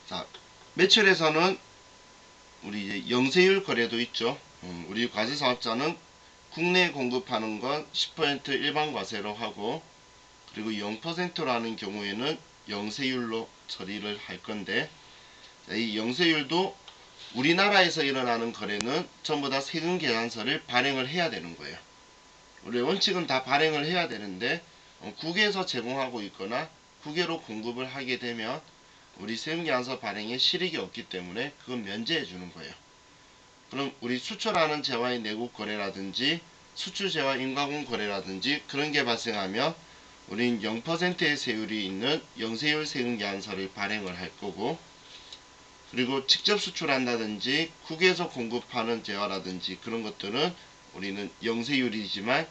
자, 매출에서는 우리 이제 영세율 거래도 있죠. 우리 과세사업자는 국내에 공급하는 건 10% 일반 과세로 하고, 그리고 0%라는 경우에는 영세율로 처리를 할 건데, 이 영세율도 우리나라에서 일어나는 거래는 전부 다 세금 계산서를 발행을 해야 되는 거예요. 우리 원칙은 다 발행을 해야 되는데, 국에서 제공하고 있거나 국외로 공급을 하게 되면 우리 세금계산서 발행에 실익이 없기 때문에 그건 면제해 주는 거예요. 그럼 우리 수출하는 재화의 내국 거래라든지 수출 재화 인가공 거래라든지 그런 게 발생하면 우린 0%의 세율이 있는 영세율 세금계산서를 발행을 할 거고, 그리고 직접 수출한다든지 국외에서 공급하는 재화라든지 그런 것들은 우리는 영세율이지만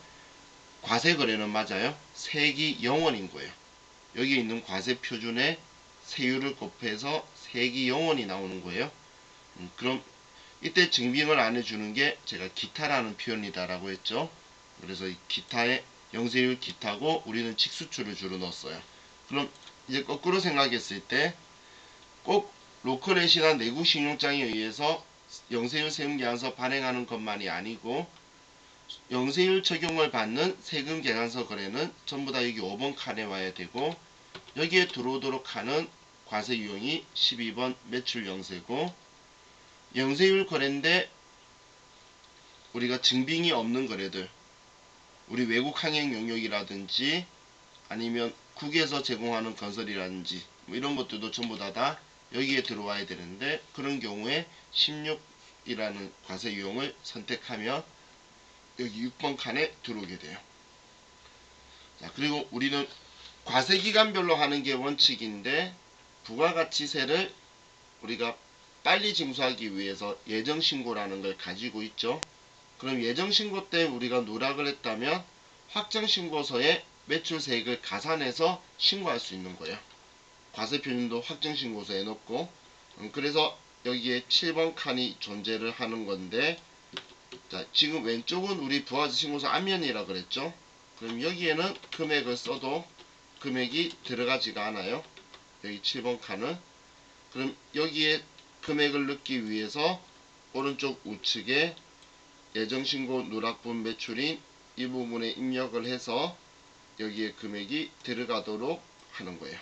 과세 거래는 맞아요. 세기 0원인 거예요. 여기 있는 과세 표준에 세율을 곱해서 세기 0원이 나오는 거예요. 그럼 이때 증빙을 안 해주는 게 제가 기타라는 표현이다라고 했죠. 그래서 이 기타에 영세율 기타고 우리는 직수출을 주로 넣었어요. 그럼 이제 거꾸로 생각했을 때 꼭 로컬렛이나 내국 신용장에 의해서 영세율 세금계산서 발행하는 것만이 아니고, 영세율 적용을 받는 세금계산서 거래는 전부 다 여기 5번 칸에 와야 되고, 여기에 들어오도록 하는 과세 유형이 12번 매출 영세고, 영세율 거래인데 우리가 증빙이 없는 거래들, 우리 외국 항행 용역이라든지 아니면 국에서 제공하는 건설이라든지 뭐 이런 것들도 전부 다 여기에 들어와야 되는데, 그런 경우에 16이라는 과세 유형을 선택하면 여기 6번 칸에 들어오게 돼요. 자, 그리고 우리는 과세 기간별로 하는 게 원칙인데, 부가가치세를 우리가 빨리 징수하기 위해서 예정신고라는 걸 가지고 있죠. 그럼 예정신고 때 우리가 누락을 했다면 확정신고서에 매출세액을 가산해서 신고할 수 있는 거예요. 과세표준도 확정신고서에 넣고, 그래서 여기에 7번 칸이 존재를 하는 건데, 자, 지금 왼쪽은 우리 부가세신고서 앞면이라 그랬죠. 그럼 여기에는 금액을 써도 금액이 들어가지가 않아요. 여기 7번 칸은. 그럼 여기에 금액을 넣기 위해서 오른쪽 우측에 예정신고 누락분 매출인 이 부분에 입력을 해서 여기에 금액이 들어가도록 하는 거예요.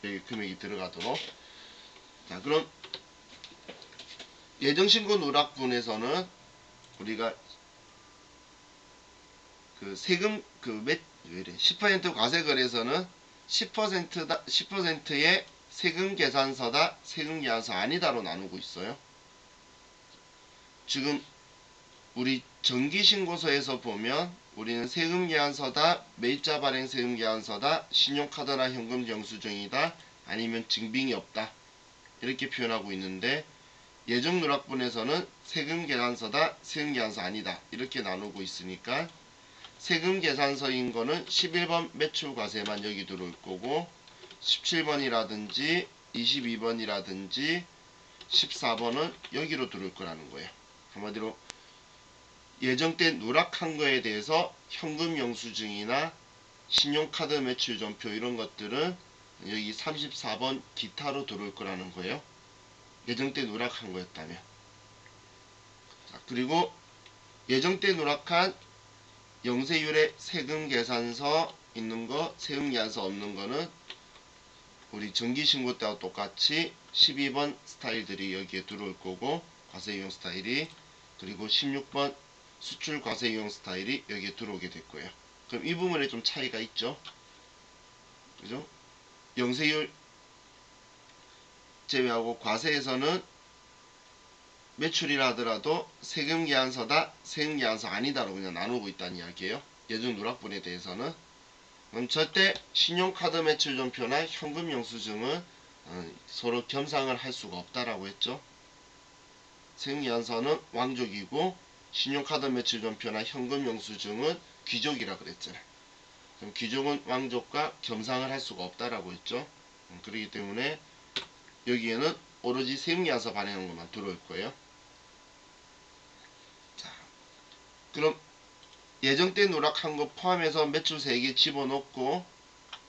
여기 금액이 들어가도록. 자, 그럼 예정신고 누락분에서는 우리가 그 세금 왜 이래 10% 과세거래에서는 10%의 세금 계산서다 세금 계산서 아니다로 나누고 있어요. 지금 우리 정기신고서에서 보면 우리는 세금 계산서다, 매입자 발행 세금 계산서다, 신용카드나 현금 영수증이다, 아니면 증빙이 없다, 이렇게 표현하고 있는데, 예정 누락분에서는 세금 계산서다, 세금 계산서 아니다, 이렇게 나누고 있으니까 세금 계산서인 거는 11번 매출과세만 여기 들어올 거고, 17번이라든지 22번이라든지 14번은 여기로 들어올 거라는 거예요. 한마디로 예정 때 누락한 거에 대해서 현금 영수증이나 신용카드 매출전표 이런 것들은 여기 34번 기타로 들어올 거라는 거예요. 예정 때 누락한 거였다면. 자, 그리고 예정 때 누락한 영세율의 세금 계산서 있는 거, 세금 계산서 없는 거는 우리 정기신고 때와 똑같이 12번 스타일들이 여기에 들어올 거고, 과세유형 스타일이, 그리고 16번 수출 과세유형 스타일이 여기에 들어오게 될 거예요. 그럼 이 부분에 좀 차이가 있죠. 그죠? 영세율 제외하고 과세에서는 매출이라 하더라도 세금 계산서다, 세금 계산서 아니다로 그냥 나누고 있다는 이야기예요. 예정 누락분에 대해서는. 그럼 절대 신용카드 매출전표나 현금 영수증은 서로 겸상을 할 수가 없다라고 했죠. 세금 계산서는 왕족이고 신용카드 매출전표나 현금 영수증은 귀족이라 그랬잖아요. 그럼 귀족은 왕족과 겸상을 할 수가 없다라고 했죠. 그렇기 때문에 여기에는 오로지 세금 계산서 발행한 것만 들어올 거예요. 자, 그럼 예정 때 누락한 거 포함해서 매출세액에 집어넣고,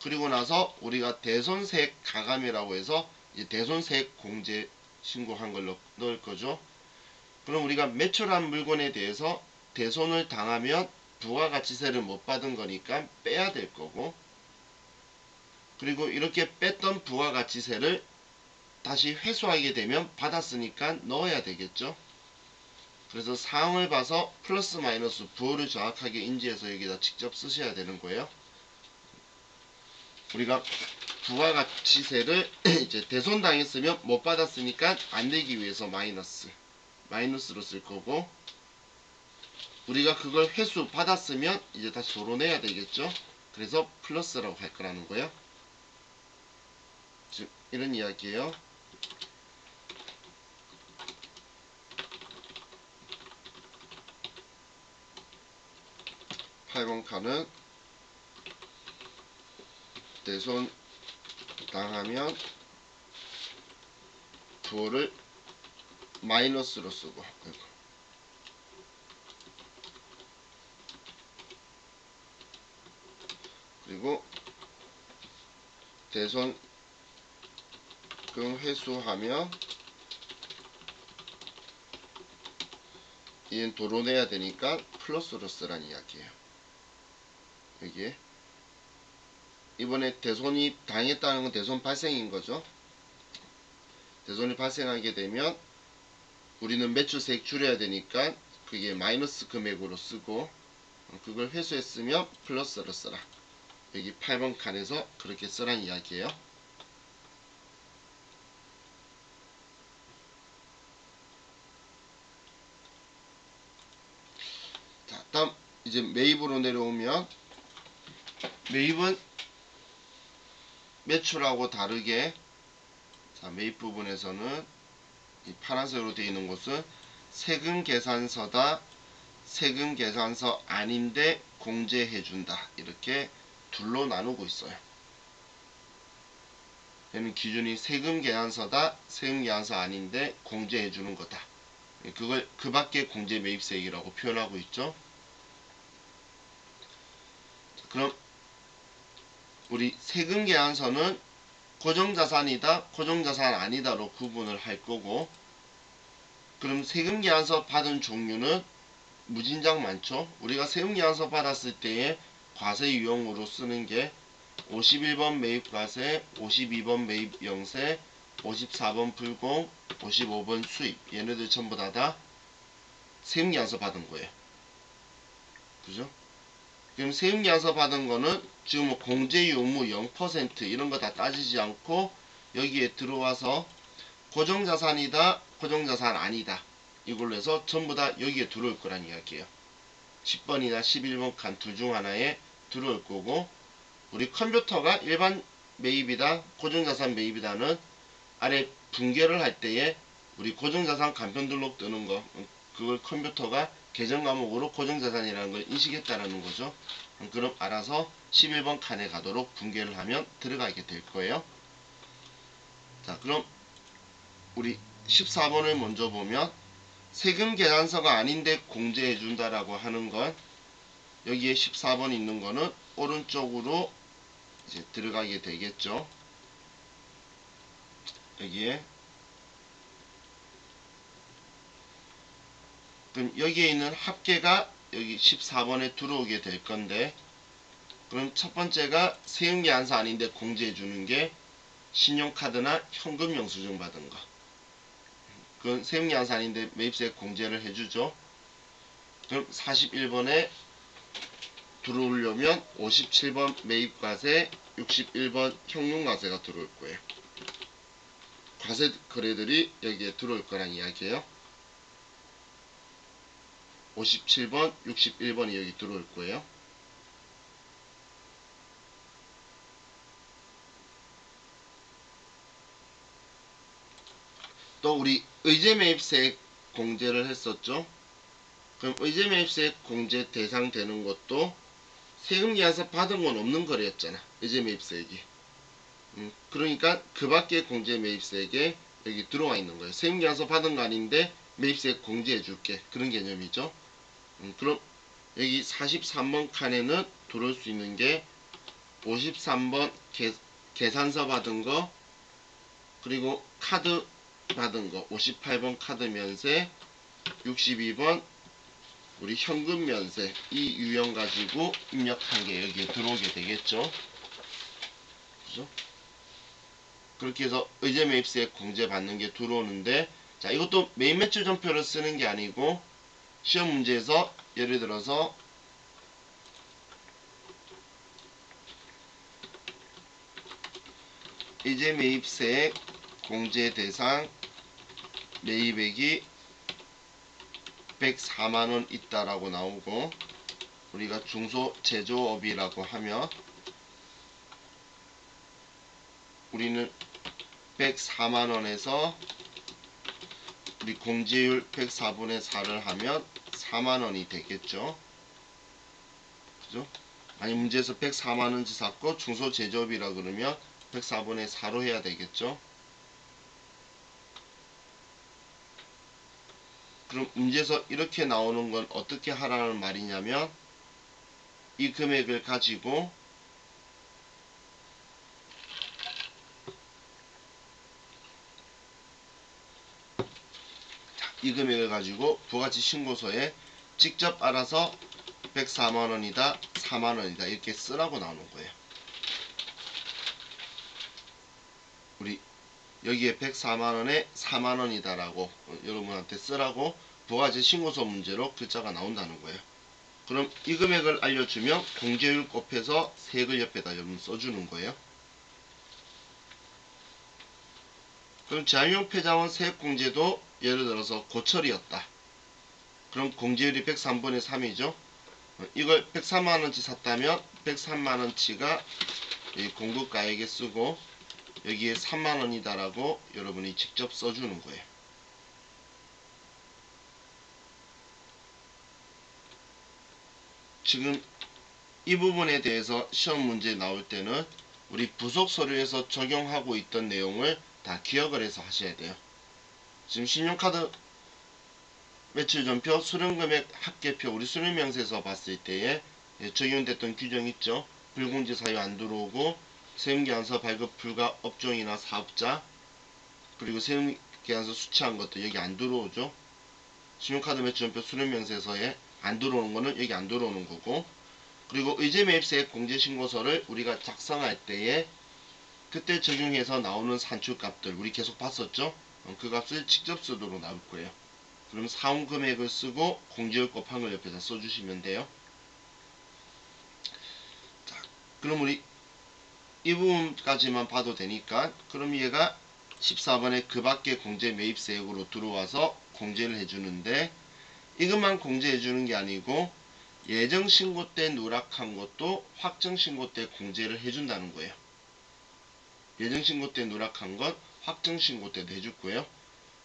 그리고 나서 우리가 대손세액 가감이라고 해서 이제 대손세액 공제 신고한 걸 넣을 거죠. 그럼 우리가 매출한 물건에 대해서 대손을 당하면 부가가치세를 못 받은 거니까 빼야 될 거고, 그리고 이렇게 뺐던 부가가치세를 다시 회수하게 되면 받았으니까 넣어야 되겠죠. 그래서 사항을 봐서 플러스 마이너스 부호를 정확하게 인지해서 여기다 직접 쓰셔야 되는 거예요. 우리가 부가가치세를 이제 대손당했으면 못 받았으니까 안 내기 위해서 마이너스로 쓸 거고, 우리가 그걸 회수 받았으면 이제 다시 도로내야 되겠죠. 그래서 플러스라고 할 거라는 거예요. 즉 이런 이야기예요. 팔번 칸은 대손 당하면 부호를 마이너스로 쓰고, 그리고 대손금 회수하면 얘는 도로내야 되니까 플러스로 쓰란 이야기예요. 여기에 이번에 대손이 당했다는 건 대손 발생인 거죠. 대손이 발생하게 되면 우리는 매출세액 줄여야 되니까 그게 마이너스 금액으로 쓰고, 그걸 회수했으면 플러스로 써라. 여기 8번 칸에서 그렇게 쓰란 이야기예요. 자, 다음 이제 매입으로 내려오면, 매입은 매출하고 다르게, 자, 매입 부분에서는 이 파란색으로 되어 있는 곳은 세금 계산서다, 세금 계산서 아닌데 공제해준다, 이렇게 둘로 나누고 있어요. 얘는 기준이 세금 계산서다, 세금 계산서 아닌데 공제해주는 거다. 그걸 그 밖에 공제 매입세액이라고 표현하고 있죠. 그럼 우리 세금 계산서는 고정자산이다, 고정자산 아니다로 구분을 할 거고, 그럼 세금 계산서 받은 종류는 무진장 많죠. 우리가 세금 계산서 받았을 때에 과세 유형으로 쓰는 게 51번 매입과세, 52번 매입영세, 54번 불공, 55번 수입, 얘네들 전부 다 세금 계산서 받은 거예요. 그죠? 그럼 세금 계산서 받은 거는 지금 뭐 공제 유무 0% 이런 거 다 따지지 않고 여기에 들어와서 고정자산이다, 고정자산 아니다, 이걸로 해서 전부 다 여기에 들어올 거란 이야기예요. 10번이나 11번 칸 둘 중 하나에 들어올 거고, 우리 컴퓨터가 일반 매입이다, 고정자산 매입이다는 아래 분계를 할 때에 우리 고정자산 간편등록 뜨는 거, 그걸 컴퓨터가 계정 과목으로 고정자산이라는 걸 인식했다라는 거죠. 그럼 알아서 11번 칸에 가도록 분계를 하면 들어가게 될 거예요. 자, 그럼 우리 14번을 먼저 보면, 세금 계산서가 아닌데 공제해준다라고 하는 건 여기에 14번 있는 거는 오른쪽으로 이제 들어가게 되겠죠. 여기에 그럼 여기에 있는 합계가 여기 14번에 들어오게 될 건데, 그럼 첫 번째가 세금 계산서 아닌데 공제해 주는 게 신용카드나 현금 영수증 받은 거, 그건 세금 계산서 아닌데 매입세 공제를 해주죠. 그럼 41번에 들어오려면 57번 매입과세, 61번 형용과세가 들어올 거예요. 과세 거래들이 여기에 들어올 거란 이야기예요. 57번, 61번이 여기 들어올 거예요. 또 우리 의제매입세액 공제를 했었죠. 그럼 의제매입세액 공제 대상 되는 것도 세금 계산서 받은 건 없는 거래였잖아, 의제매입세액이. 그러니까 그 밖에 공제매입세액에 여기 들어와 있는 거예요. 세금 계산서 받은 거 아닌데 매입세액 공제해 줄게, 그런 개념이죠. 그럼 여기 43번 칸에는 들어올 수 있는 게 53번 계산서 받은 거, 그 그리고 카드 받은 거 58번 카드 면세, 62번 우리 현금 면세, 이 유형 가지고 입력한 게 여기에 들어오게 되겠죠. 그죠? 그렇게 해서 의제 매입세액 공제 받는 게 들어오는데, 자, 이것도 매입 매출 전표를 쓰는 게 아니고 시험 문제에서 예를 들어서 의제 매입세액 공제 대상 매입액이 104만원 있다라고 나오고, 우리가 중소제조업이라고 하면 우리는 104만원에서 우리 공제율 104분의 4를 하면 4만원이 되겠죠. 그죠? 아니, 문제에서 104만원 지샀고 중소제조업이라 그러면 104분의 4로 해야 되겠죠. 그럼 문제에서 이렇게 나오는 건 어떻게 하라는 말이냐면, 이 금액을 가지고 부가치 신고서에 직접 알아서 104만원이다 4만원이다 이렇게 쓰라고 나오는 거예요. 우리 여기에 104만원에 4만원이다 라고 여러분한테 쓰라고 부가치 신고서 문제로 글자가 나온다는 거예요. 그럼 이 금액을 알려주면 공제율 곱해서 세액을 옆에다 여러분 써주는 거예요. 그럼 제한용 폐자원 세액공제도 예를 들어서 고철이었다. 그럼 공제율이 103분의 3이죠. 이걸 103만원치 샀다면 103만원치가 공급가액에 쓰고 여기에 3만원이다 라고 여러분이 직접 써주는 거예요. 지금 이 부분에 대해서 시험 문제 나올 때는 우리 부속 서류에서 적용하고 있던 내용을 다 기억을 해서 하셔야 돼요. 지금 신용카드 매출전표, 수령금액 합계표, 우리 수령명세서 봤을 때에 적용됐던 규정 있죠. 불공제 사유 안 들어오고 세금계산서 발급 불가 업종이나 사업자, 그리고 세금계산서 수취한 것도 여기 안 들어오죠. 신용카드 매출전표 수령명세서에 안 들어오는 거는 여기 안 들어오는 거고, 그리고 의제매입세액 공제신고서를 우리가 작성할 때에 그때 적용해서 나오는 산출값들 우리 계속 봤었죠. 그 값을 직접 쓰도록 나올 거예요. 그럼 사온 금액을 쓰고 공제율 곱한 걸 옆에다 써주시면 돼요. 자, 그럼 우리 이 부분까지만 봐도 되니까, 그럼 얘가 14번에 그 밖에 공제 매입세액으로 들어와서 공제를 해주는데, 이것만 공제해주는 게 아니고 예정신고 때 누락한 것도 확정신고 때 공제를 해준다는 거예요. 예정신고 때 누락한 건 확정신고 때도 해줄 거예요.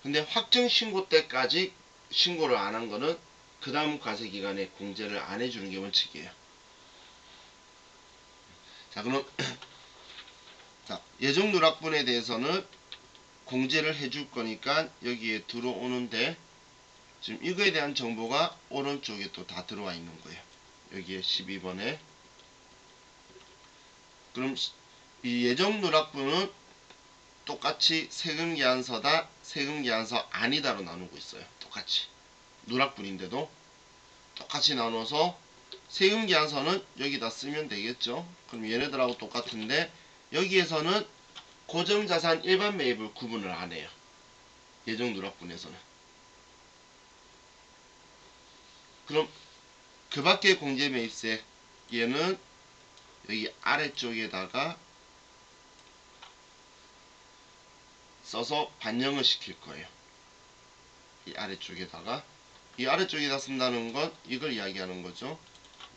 근데 확정신고 때까지 신고를 안 한 거는 그 다음 과세기간에 공제를 안 해주는 게 원칙이에요. 자, 그럼 자, 예정 누락분에 대해서는 공제를 해줄 거니까 여기에 들어오는데, 지금 이거에 대한 정보가 오른쪽에 또 다 들어와 있는 거예요. 여기에 12번에. 그럼 이 예정 누락분은 똑같이 세금계산서다, 세금계산서 아니다로 나누고 있어요. 똑같이 누락분인데도 똑같이 나눠서 세금계산서는 여기다 쓰면 되겠죠. 그럼 얘네들하고 똑같은데 여기에서는 고정자산 일반 매입을 구분을 안 해요. 예정 누락분에서는. 그럼 그 밖에 공제 매입세 얘는 여기 아래쪽에다가 써서 반영을 시킬 거예요. 이 아래쪽에다가. 이 아래쪽에다 쓴다는 건 이걸 이야기하는 거죠.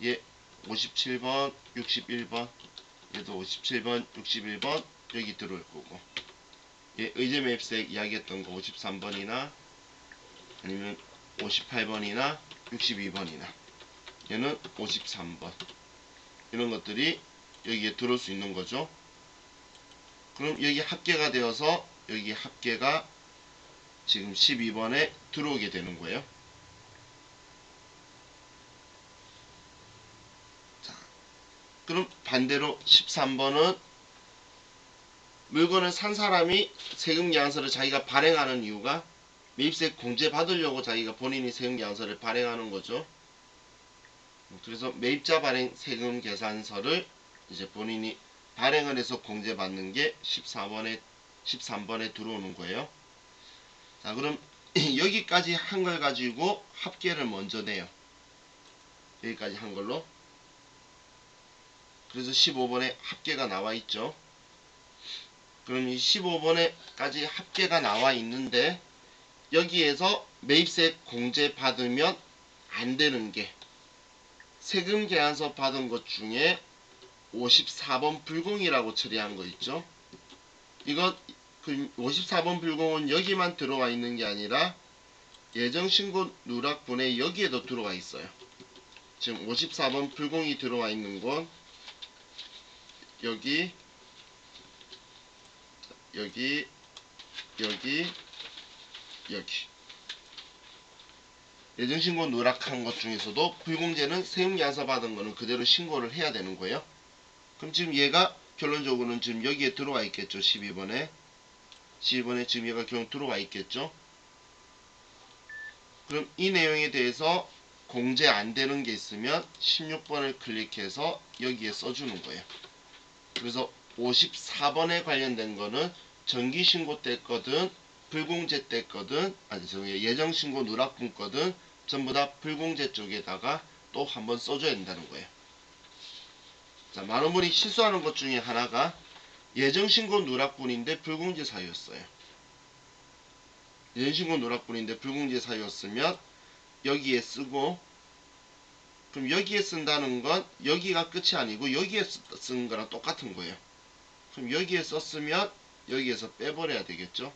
얘 57번, 61번, 얘도 57번, 61번 여기 들어올 거고, 얘 의제 매입세액 이야기했던 거 53번이나 아니면 58번이나 62번이나 얘는 53번 이런 것들이 여기에 들어올 수 있는 거죠. 그럼 여기 합계가 되어서 여기 합계가 지금 12번에 들어오게 되는 거예요. 자, 그럼 반대로 13번은 물건을 산 사람이 세금계산서를 자기가 발행하는 이유가 매입세 공제 받으려고 자기가 본인이 세금계산서를 발행하는 거죠. 그래서 매입자 발행 세금계산서를 이제 본인이 발행을 해서 공제받는 게 13번에 들어오는 거예요. 자, 그럼 여기까지 한 걸 가지고 합계를 먼저 내요. 여기까지 한 걸로. 그래서 15번에 합계가 나와 있죠. 그럼 이 15번에까지 합계가 나와 있는데 여기에서 매입세 공제 받으면 안 되는 게 세금 계산서 받은 것 중에 54번 불공이라고 처리한 거 있죠. 이거 그 54번 불공은 여기만 들어와 있는 게 아니라 예정신고 누락분에 여기에도 들어와 있어요. 지금 54번 불공이 들어와 있는 건 여기 여기 예정신고 누락한 것 중에서도 불공제는 세금계산서 받은 거는 그대로 신고를 해야 되는 거예요. 그럼 지금 얘가 결론적으로는 지금 여기에 들어와 있겠죠. 12번에 지금 얘가 결론 들어와 있겠죠. 그럼 이 내용에 대해서 공제 안 되는 게 있으면 16번을 클릭해서 여기에 써주는 거예요. 그래서 54번에 관련된 거는 정기신고 때 거든 불공제 때 거든 예정신고 누락분 거든 전부 다 불공제 쪽에다가 또 한번 써줘야 된다는 거예요. 자, 많은 분이 실수하는 것 중에 하나가 예정신고 누락분인데 불공제 사유였어요. 예정신고 누락분인데 불공제 사유였으면 여기에 쓰고, 그럼 여기에 쓴다는 건 여기가 끝이 아니고 여기에 쓴 거랑 똑같은 거예요. 그럼 여기에 썼으면 여기에서 빼버려야 되겠죠.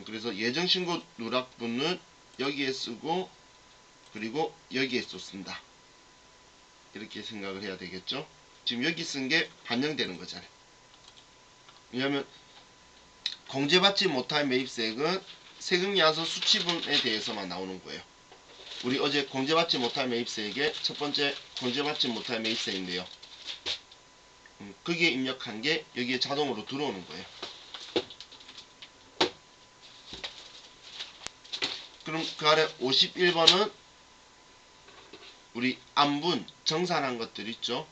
그래서 예정신고 누락분은 여기에 쓰고 그리고 여기에 또 쓴다. 이렇게 생각을 해야 되겠죠. 지금 여기 쓴 게 반영되는 거잖아요. 왜냐하면 공제받지 못할 매입세액은 세금계산서 수취분에 대해서만 나오는 거예요. 우리 어제 공제받지 못할 매입세액의 첫 번째 공제받지 못할 매입세인데요. 거기에 입력한 게 여기에 자동으로 들어오는 거예요. 그럼 그 아래 51번은 우리 안분 정산한 것들 있죠.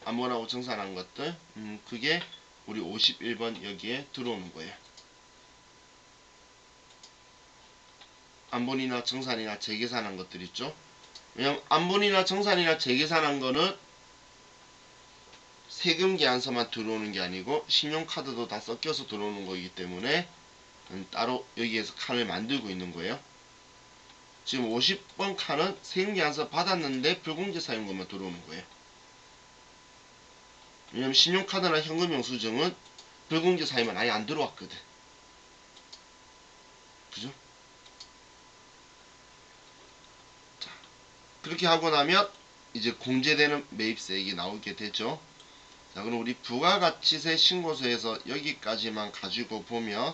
안분하고 정산한 것들, 그게 우리 51번 여기에 들어오는 거예요. 안분이나 정산이나 재계산한 것들 있죠. 왜냐면 안분이나 정산이나 재계산한 거는 세금계산서만 들어오는 게 아니고 신용카드도 다 섞여서 들어오는 거기 때문에 따로 여기에서 칸을 만들고 있는 거예요. 지금 50번 칸은 세금계산서 받았는데 불공제 사용 것만 들어오는 거예요. 왜냐면 신용카드나 현금 영수증은 불공제 사유만 아예 안 들어왔거든. 그죠? 자, 그렇게 하고 나면 이제 공제되는 매입세액이 나오게 되죠. 자, 그럼 우리 부가가치세 신고서에서 여기까지만 가지고 보면,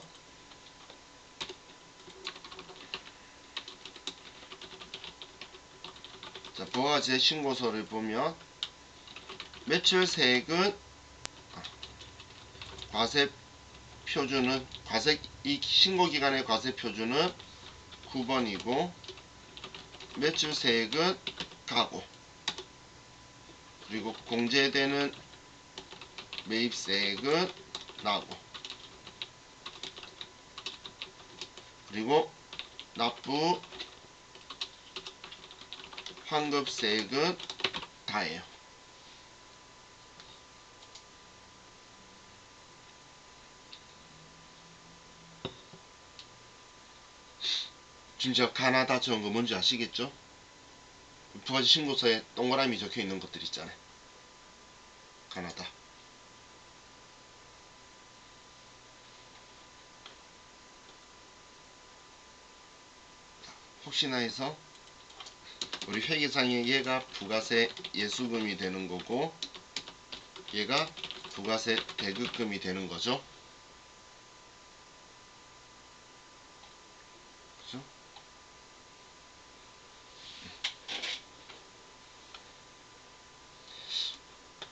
자, 부가가치세 신고서를 보면 매출세액은 과세 표준은 이 신고기간의 과세 표준은 9번이고 매출세액은 가고, 그리고 공제되는 매입세액은 나고, 그리고 납부 환급세액은 다예요. 지금 제가 가나다 적은 거 뭔지 아시겠죠? 부가세 신고서에 동그라미 적혀 있는 것들 있잖아요. 가나다. 혹시나 해서 우리 회계상에 얘가 부가세 예수금이 되는 거고 얘가 부가세 대급금이 되는 거죠. 그죠?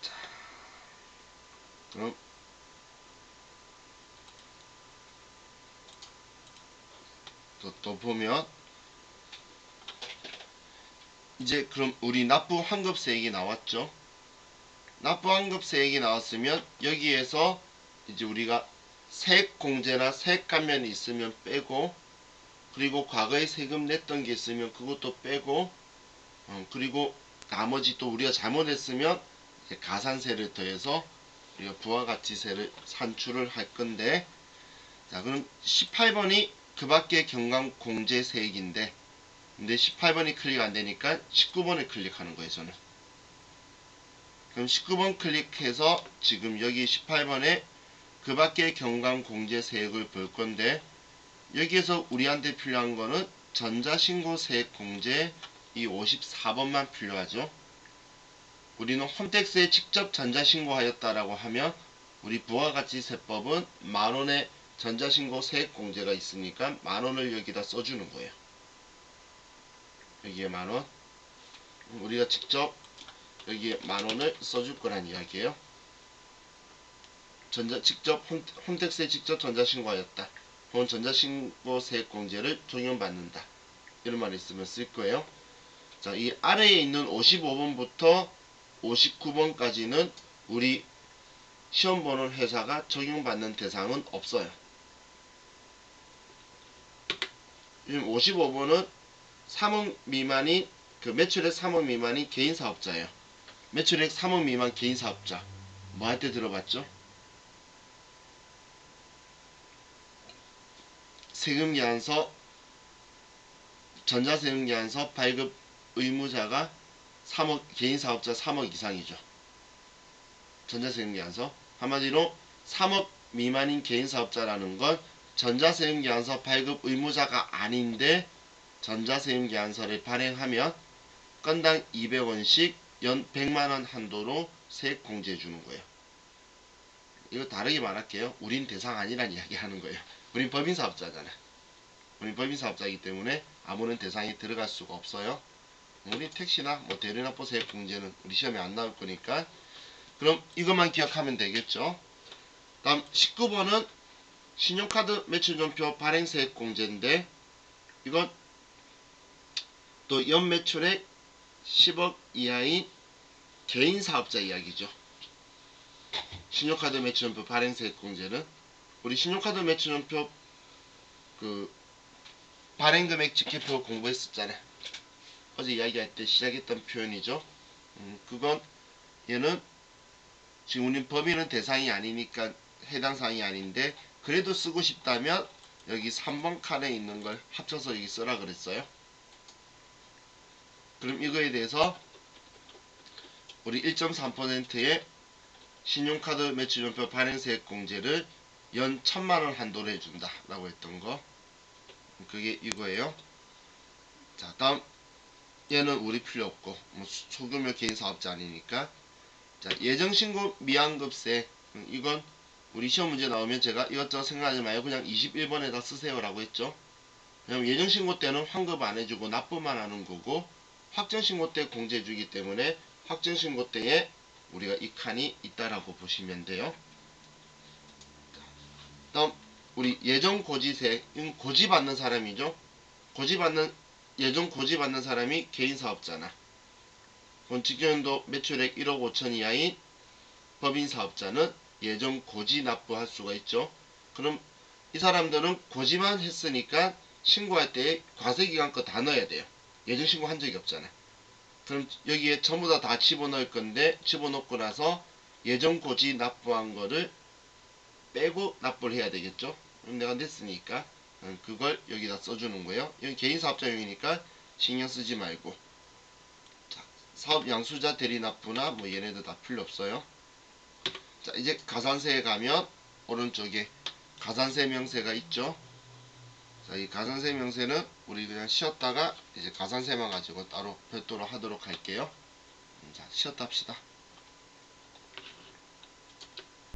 자, 그럼 또 보면 이제 그럼 우리 납부 환급세액이 나왔죠. 납부 환급세액이 나왔으면 여기에서 이제 우리가 세액 공제나 세액 감면이 있으면 빼고, 그리고 과거에 세금 냈던 게 있으면 그것도 빼고, 그리고 나머지 또 우리가 잘못했으면 이제 가산세를 더해서 우리가 부가가치세를 산출을 할 건데, 자 그럼 18번이 그 밖의 경감공제세액인데, 근데 18번이 클릭 안 되니까 19번을 클릭하는 거예요 저는. 그럼 19번 클릭해서 지금 여기 18번에 그 밖의 경감공제세액을 볼 건데, 여기에서 우리한테 필요한 거는 전자신고세액공제 이 54번만 필요하죠. 우리는 홈택스에 직접 전자신고하였다라고 하면 우리 부가가치세법은 만원의 전자신고세액공제가 있으니까 만원을 여기다 써주는 거예요. 여기에 만원, 우리가 직접 여기에 만원을 써줄 거란 이야기예요. 직접 홈택스에 직접 전자신고하였다, 혹은 전자신고세액공제를 적용받는다, 이런 말이 있으면 쓸 거예요. 자, 이 아래에 있는 55번부터 59번까지는 우리 시험 보는 회사가 적용받는 대상은 없어요. 지금 55번은 3억 미만인, 매출액 3억 미만인 개인사업자예요. 매출액 3억 미만 개인사업자 뭐 할 때 들어봤죠? 세금계산서, 전자세금계산서 발급 의무자가 3억, 개인사업자 3억 이상이죠. 전자세금계산서, 한마디로 3억 미만인 개인사업자라는 건 전자세금계산서 발급 의무자가 아닌데 전자세금계산서를 발행하면 건당 200원씩 연 100만원 한도로 세액 공제해 주는 거예요. 이거 다르게 말할게요. 우린 대상 아니란 이야기 하는 거예요. 우린 법인사업자잖아. 우린 법인사업자이기 때문에 아무런 대상이 들어갈 수가 없어요. 우리 택시나 뭐 대리납부 세액 공제는 우리 시험에 안 나올 거니까, 그럼 이것만 기억하면 되겠죠. 다음 19번은 신용카드 매출전표 발행세액 공제인데, 이건 또 연매출액 10억 이하인 개인사업자 이야기죠. 신용카드 매출전표 발행세액 공제는 우리 신용카드 매출전표 그 발행금액 직계표 공부했었잖아. 어제 이야기할 때 시작했던 표현이죠. 그건 얘는 지금 우리 법인은 대상이 아니니까 해당 사항이 아닌데, 그래도 쓰고 싶다면 여기 3번 칸에 있는 걸 합쳐서 여기 써라 그랬어요. 그럼 이거에 대해서 우리 1.3%의 신용카드 매출전표 발행세액 공제를 연 1000만원 한도로 해준다 라고 했던 거, 그게 이거예요. 자, 다음 얘는 우리 필요 없고 뭐 소규모 개인사업자 아니니까. 자, 예정신고 미환급세, 이건 우리 시험 문제 나오면 제가 이것저것 생각하지 말고 그냥 21번에다 쓰세요 라고 했죠. 왜냐면 예정신고 때는 환급 안 해주고 납부만 하는 거고, 확정신고 때 공제해주기 때문에 확정신고 때에 우리가 이 칸이 있다라고 보시면 돼요. 다음 우리 예정고지세, 이건 고지받는 사람이죠. 예정 고지받는 사람이 개인사업자나, 그럼 직경연도 매출액 1억 5천 이하인 법인사업자는 예정 고지 납부할 수가 있죠. 그럼 이 사람들은 고지만 했으니까 신고할 때 과세기간 거 다 넣어야 돼요. 예정 신고 한 적이 없잖아. 그럼 여기에 전부 다 집어넣을 건데, 집어넣고 나서 예정 고지 납부한 거를 빼고 납부를 해야 되겠죠. 그럼 내가 냈으니까 그걸 여기다 써주는 거예요. 여기 개인사업자용이니까 신경 쓰지 말고. 자, 사업 양수자 대리납부나 뭐 얘네들 다 필요 없어요. 자, 이제 가산세에 가면 오른쪽에 가산세 명세가 있죠. 자, 이 가산세 명세는 우리 그냥 쉬었다가 이제 가산세만 가지고 따로 별도로 하도록 할게요. 자, 쉬었다 합시다.